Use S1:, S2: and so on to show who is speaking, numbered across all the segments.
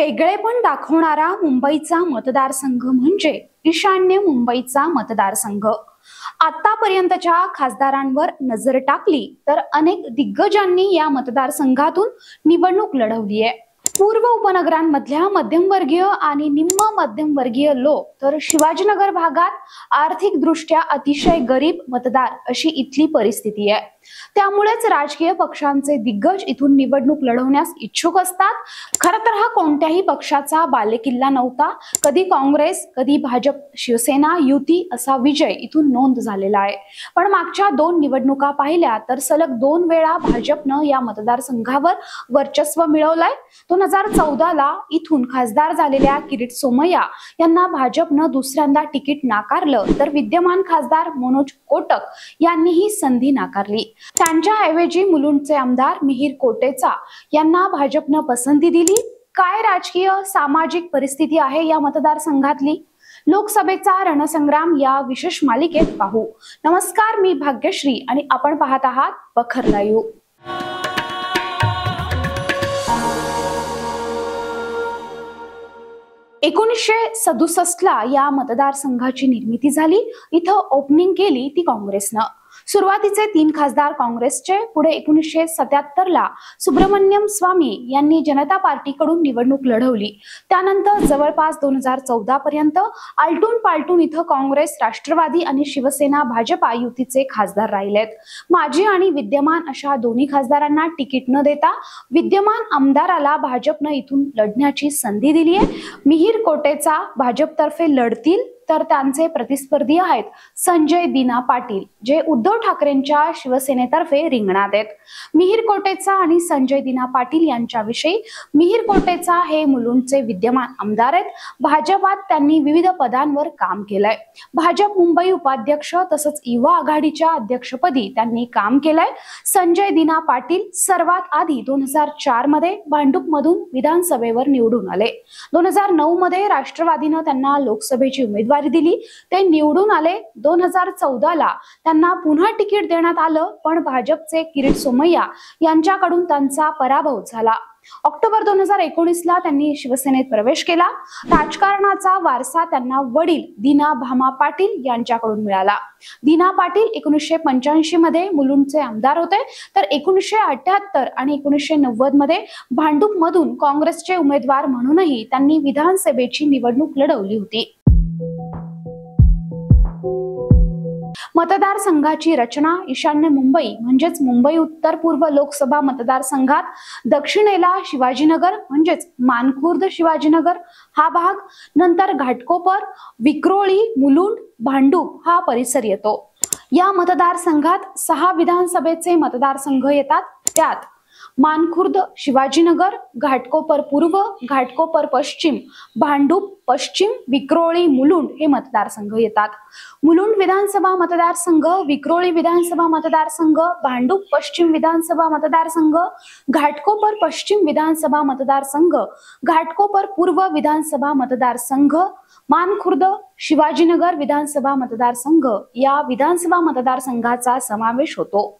S1: वेगळेपण दाखवणारा मुंबईचा मतदारसंघ म्हणजे ईशान्य मुंबईचा मतदारसंघ। आतापर्यंतच्या खासदारांवर नजर टाकली तर अनेक दिग्गजांनी या मतदारसंघातून निवडणूक लढवली आहे। पूर्व उपनगरांमधल्या मध्यमवर्गीय आणि निम्न मध्यमवर्गीय लोक तर शिवाजीनगर भागात आर्थिक दृष्ट्या अतिशय गरीब मतदार अशी इथली परिस्थिती आहे। त्यामुळेच राजकीय पक्षांचे दिग्गज इथून निवडणूक लढवण्यास इच्छुक असतात। खरं तर हा कोणत्याही पक्षाचा बालेकिल्ला नव्हता। कधी काँग्रेस, कधी भाजप, शिवसेना युती असा विजय इथून नोंद झालेला आहे। पण मागच्या 2 निवडणुका पाहिल्या तर सलग 2 वेळा भाजपनं या मतदारसंघावर वर्चस्व मिळवलंय। 2014 ला इथून खासदार झालेल्या किरीट सोमय्या यांना भाजपनं दुसऱ्यांदा तिकीट नाकारलं तर विद्यमान खासदार मनोज कोटक यांनीही संधी नाकारली। त्यांच्या ऐवजी मुलुंडचे आमदार मिहिर कोटेचा यांना भाजपनं पसंती दिली। काय राजकीय सामाजिक परिस्थिती आहे या मतदारसंघातली, लोकसभेचा रणसंग्राम या विशेष मालिकेत पाहू। नमस्कार, मी भाग्यश्री आणि आपण पाहत आहात बखर लाईव्ह। 1967 ला या मतदारसंघाची निर्मिती झाली। इथं ओपनिंग केली ती काँग्रेसनं। सुरुवातीचे 3 खासदार काँग्रेसचे, पुढे 1977 ला सुब्रमण्यम स्वामी यांनी जनता पार्टीकडून निवडणूक लढवली। त्यानंतर जवळपास 2014 पर्यंत आलटून पालटून इथं काँग्रेस, राष्ट्रवादी आणि शिवसेना भाजपा युतीचे खासदार राहिलेत। माजी आणि विद्यमान अशा दोन्ही खासदारांना तिकीट न देता विद्यमान आमदाराला भाजपनं इथून लढण्याची संधी दिली आहे। मिहिर कोटेचा भाजपतर्फे लढतील तर त्यांचे प्रतिस्पर्धी आहेत संजय दिना पाटील, जे उद्धव ठाकरेंच्या शिवसेनेतर्फे रिंगणात आहेत। मिहिर कोटेचा आणि संजय दिना पाटील यांच्याविषयी, मिहिर कोटेचा हे मुलुंडचे विद्यमान आमदार आहेत। भाजपात त्यांनी विविध पदांवर काम केलंय। भाजप मुंबई उपाध्यक्ष तसंच युवा आघाडीच्या अध्यक्षपदी त्यांनी काम केलंय। संजय दिना पाटील सर्वात आधी 2004 मध्ये भांडूपमधून विधानसभेवर निवडून आले। 2009 मध्ये राष्ट्रवादीनं त्यांना लोकसभेची उमेदवारी दिली, ते निवडून आले। 2014 ला त्यांना पुन्हा तिकीट देण्यात आलं, पण भाजपचे किरीट सोमय्या यांच्याकडून त्यांचा पराभव झाला। ऑक्टोबर 2019 ला त्यांनी शिवसेनेत प्रवेश केला। राजकारणाचा वारसा त्यांना वडील दिना भामा पाटील यांच्याकडून मिळाला। दिना पाटील 1985 मध्ये मुलुंडचे आमदार होते, तर 1978 आणि 1990 मध्ये भांडूपमधून काँग्रेसचे उमेदवार म्हणूनही त्यांनी विधानसभेची निवडणूक लढवली होती। मतदारसंघाची रचना ईशान्य मुंबई म्हणजेच मुंबई उत्तर पूर्व लोकसभा मतदारसंघात दक्षिणेला शिवाजीनगर म्हणजेच मानखुर्द शिवाजीनगर हा भाग, नंतर घाटकोपर, विक्रोळी, मुलुंड, भांडूप हा परिसर येतो। या मतदारसंघात 6 विधानसभेचे मतदारसंघ येतात। त्यात मानखुर्द शिवाजीनगर, घाटकोपर पूर्व, घाटकोपर पश्चिम, भांडूप पश्चिम, विक्रोळी, मुलुंड हे मतदारसंघ येतात। मुलुंड विधानसभा मतदारसंघ, विक्रोळी विधानसभा मतदारसंघ, भांडूप पश्चिम विधानसभा मतदारसंघ, घाटकोपर पश्चिम विधानसभा मतदारसंघ, घाटकोपर पूर्व विधानसभा मतदारसंघ, मानखुर्द शिवाजीनगर विधानसभा मतदारसंघ या विधानसभा मतदारसंघाचा समावेश होतो।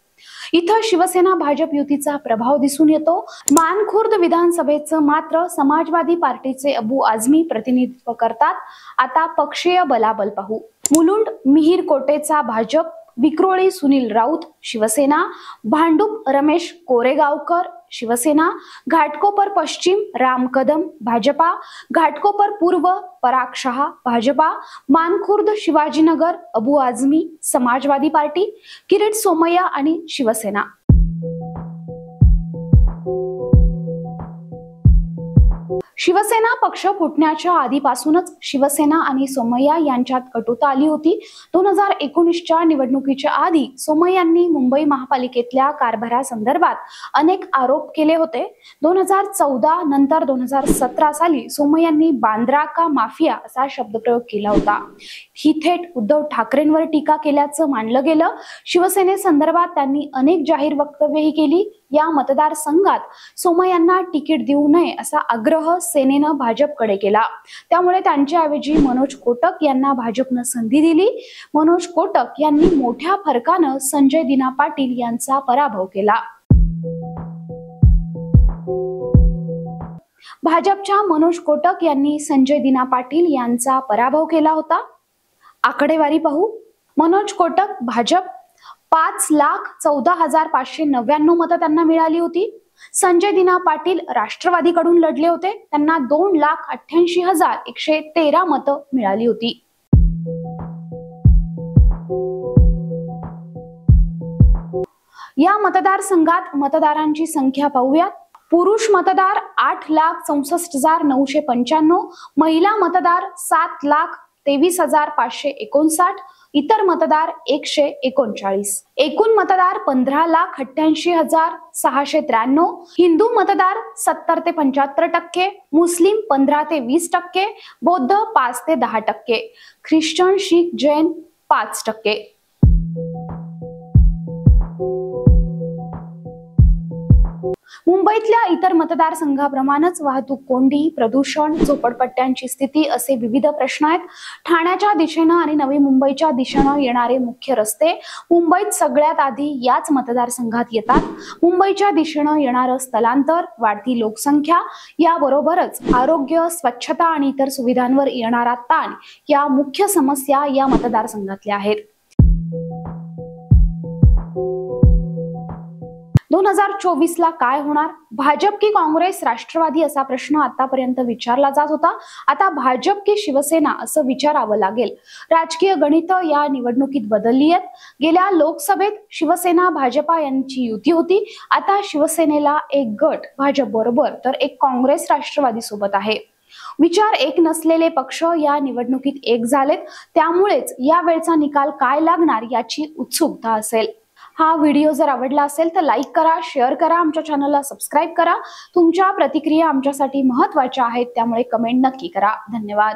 S1: इथं शिवसेना भाजप युतीचा प्रभाव दिसून येतो। मानखुर्द विधानसभेचं मात्र समाजवादी पार्टीचे अबू आझमी प्रतिनिधित्व करतात। आता पक्षीय बलाबल पाहू। मुलुंड मिहिर कोटेचा भाजप, विक्रोळी सुनील राऊत शिवसेना, भांडूप रमेश कोरेगावकर शिवसेना, घाटकोपर पश्चिम राम कदम भाजपा, घाटकोपर पूर्व पराग शहा भाजपा, मानखुर्द शिवाजीनगर अबू आझमी समाजवादी पार्टी, किरीट सोमय्या आणि शिवसेना। शिवसेना पक्ष फुटण्याच्या आधीपासूनच शिवसेना आणि सोमय्या यांच्यात कटुता आली होती। 2019च्या निवडणुकीच्या आधी सोमय्यांनी मुंबई महापालिकेतल्या कारभारासंदर्भात अनेक आरोप केले होते। 2014 नंतर 2017 साली सोमय्यांनी बांद्रा का माफिया असा शब्दप्रयोग केला होता। ही थेट उद्धव ठाकरेंवर टीका केल्याचं मानलं गेलं। शिवसेनेसंदर्भात त्यांनी अनेक जाहीर वक्तव्यही केली। या मतदारसंघात सोमय्यांना तिकीट देऊ नये असा आग्रह सेनेनं भाजपकडे केला। त्यामुळे त्यांच्याऐवजी मनोज कोटक यांना भाजपनं संधी दिली। मनोज कोटक यांनी मोठ्या फरकानं संजय दिना पाटील यांचा पराभव केला। भाजपच्या मनोज कोटक यांनी संजय दिना पाटील यांचा पराभव केला होता। आकडेवारी पाहू। मनोज कोटक भाजप 5,14,599 मतं त्यांना मिळाली होती। संजय दिना पाटील राष्ट्रवादीकडून लढले होते, त्यांना 2,88,113 मतं मिळाली होती। या मतदारसंघात मतदारांची संख्या पाहूयात। पुरुष मतदार 8,64,995, महिला मतदार 7,23,559, इतर मतदार 139, एकूण मतदार 15,88,693, हिंदू मतदार 70 ते 75%, मुस्लिम 15 ते 20%, बौद्ध 5 ते 10%, ख्रिश्चन, शीख, जैन 5%। मुंबईतल्या इतर मतदारसंघाप्रमाणेच वाहतूक कोंडी, प्रदूषण, झोपडपट्ट्यांची स्थिती असे विविध प्रश्न आहेत। ठाण्याच्या दिशेनं आणि नवी मुंबईच्या दिशेनं येणारे मुख्य रस्ते मुंबईत सगळ्यात आधी याच मतदारसंघात येतात। मुंबईच्या दिशेनं येणारं स्थलांतर, वाढती लोकसंख्या याबरोबरच आरोग्य, स्वच्छता आणि इतर सुविधांवर येणारा ताण या मुख्य समस्या या मतदारसंघातल्या आहेत। 2024 ला काय होणार? भाजप की काँग्रेस, राष्ट्रवादी असा प्रश्न आतापर्यंत विचारला जात होता। आता भाजप की शिवसेना असं विचारावं लागेल। राजकीय गणित या निवडणुकीत बदलली आहेत। गेल्या लोकसभेत शिवसेना भाजपा यांची युती होती, आता शिवसेनेला एक गट भाजप बरोबर तर एक काँग्रेस राष्ट्रवादी सोबत आहे। विचार एक नसलेले पक्ष या निवडणुकीत एक झालेत, त्यामुळेच या वेळचा निकाल काय लागणार याची उत्सुकता असेल। हा व्हिडिओ जर आवडला असेल तर लाईक करा, शेअर करा, आमच्या चॅनलला सबस्क्राईब करा। तुमच्या प्रतिक्रिया आमच्यासाठी महत्त्वाच्या आहेत, त्यामुळे कमेंट नक्की करा। धन्यवाद।